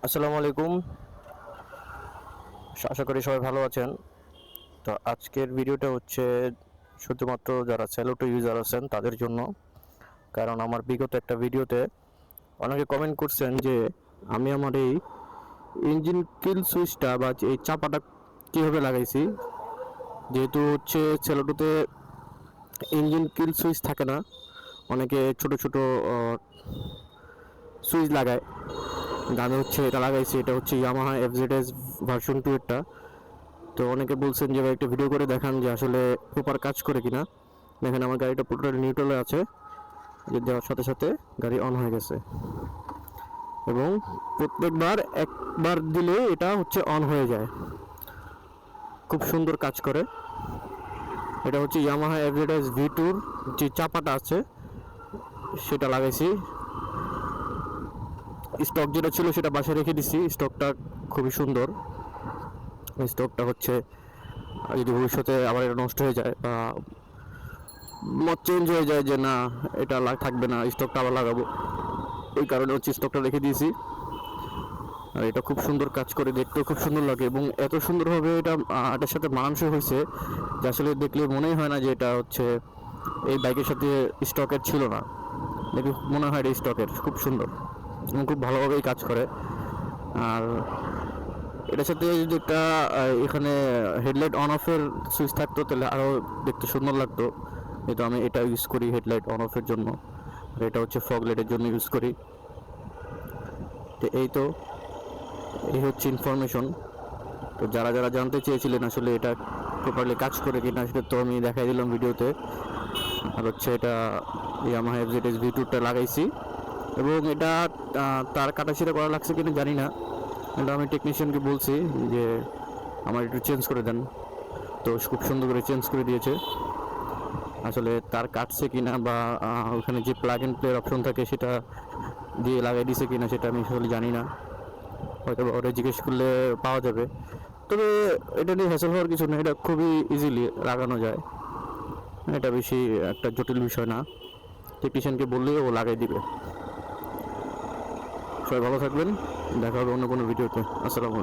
আসসালামু আলাইকুম। আশা করি সবাই ভালো আছেন। তো আজকের ভিডিওটা হচ্ছে শুধুমাত্র যারা সেলোটো ইউজার আছেন তাদের জন্য। কারণ আমার বিগত একটা ভিডিওতে অনেকে কমেন্ট করছেন যে আমি আমার এই ইঞ্জিন কিল সুইচটা বা এই চাপাটা কীভাবে লাগাইছি। যেহেতু হচ্ছে সেলোটোতে ইঞ্জিন কিল সুইচ থাকে না, অনেকে ছোট ছোট সুইচ লাগায়। আমি হচ্ছে এটা লাগাইছি, এটা হচ্ছে ইয়ামাহা এফজেডএস ভার্সন 2 এরটা। তো অনেকে বলছেন যে ভাই একটা ভিডিও করে দেখান যে আসলে প্রপার কাজ করে কিনা। দেখেন আমার গাড়িটা পুরোটা নিউট্রালে আছে, যে দেওয়ার সাথে সাথে গাড়ি অন হয়ে গেছে এবং প্রত্যেকবার একবার দিলে এটা হচ্ছে অন হয়ে যায়। খুব সুন্দর কাজ করে। এটা হচ্ছে ইয়ামাহা এফজেডএস V2 যে চাপাটা আছে সেটা লাগাইছি। স্টক যেটা ছিল সেটা বাসায় রেখে দিছি। স্টকটা খুবই সুন্দর। স্টকটা হচ্ছে যদি ভবিষ্যতে আবার এটা নষ্ট হয়ে যায় বা মত চেঞ্জ হয়ে যায় যে না এটা থাকবে না, স্টকটা আবার লাগাবো, ওই কারণে হচ্ছে স্টকটা রেখে দিয়েছি। আর এটা খুব সুন্দর কাজ করে, দেখতেও খুব সুন্দর লাগে এবং এত সুন্দরভাবে এটার সাথে মানানসই হয়েছে যে আসলে দেখলে মনেই হয় না যে এটা হচ্ছে এই বাইকের সাথে স্টকের ছিল না। দেখে মনে হয় এটা স্টকের। খুব সুন্দর এবং খুব ভালোভাবেই কাজ করে। আর এটার সাথে যদি একটা এখানে হেডলাইট অন অফের সুইচ থাকতো তাহলে আরও দেখতে সুন্দর লাগতো। যেহেতু আমি এটা ইউজ করি হেডলাইট অন অফের জন্য, আর এটা হচ্ছে ফগ লাইটের জন্য ইউজ করি। তো এই হচ্ছে ইনফরমেশন। তো যারা যারা জানতে চেয়েছিলেন আসলে এটা প্রপারলি কাজ করে কিনা, সেটা তো আমি দেখাই দিলাম ভিডিওতে। আর হচ্ছে এটা ইয়ামাহা এফজেডএস V2টা লাগাইছি এবং এটা তার কাটাছিড়া করা লাগছে কিনা জানি না। এটা আমি টেকনিশিয়ানকে বলছি যে আমার একটু চেঞ্জ করে দেন, তো খুব সুন্দর করে চেঞ্জ করে দিয়েছে। আসলে তার কাটছে কিনা বা ওখানে যে প্লাগ এন্ড প্লের অপশন থাকে সেটা দিয়ে লাগাই দিয়েছে কিনা সেটা আমি আসলে জানি না। হয়তো ওরা জিজ্ঞেস করলে পাওয়া যাবে। তবে এটা নিয়ে হ্যাসেল হওয়ার কিছু নেই, এটা খুবই ইজিলি লাগানো যায়। এটা বেশি একটা জটিল বিষয় না, টেকনিশিয়ানকে বললেই ও লাগাই দিবে। সবাই ভালো থাকবেন, দেখা হবে অন্য কোনো ভিডিওতে। আসসালামু আলাইকুম।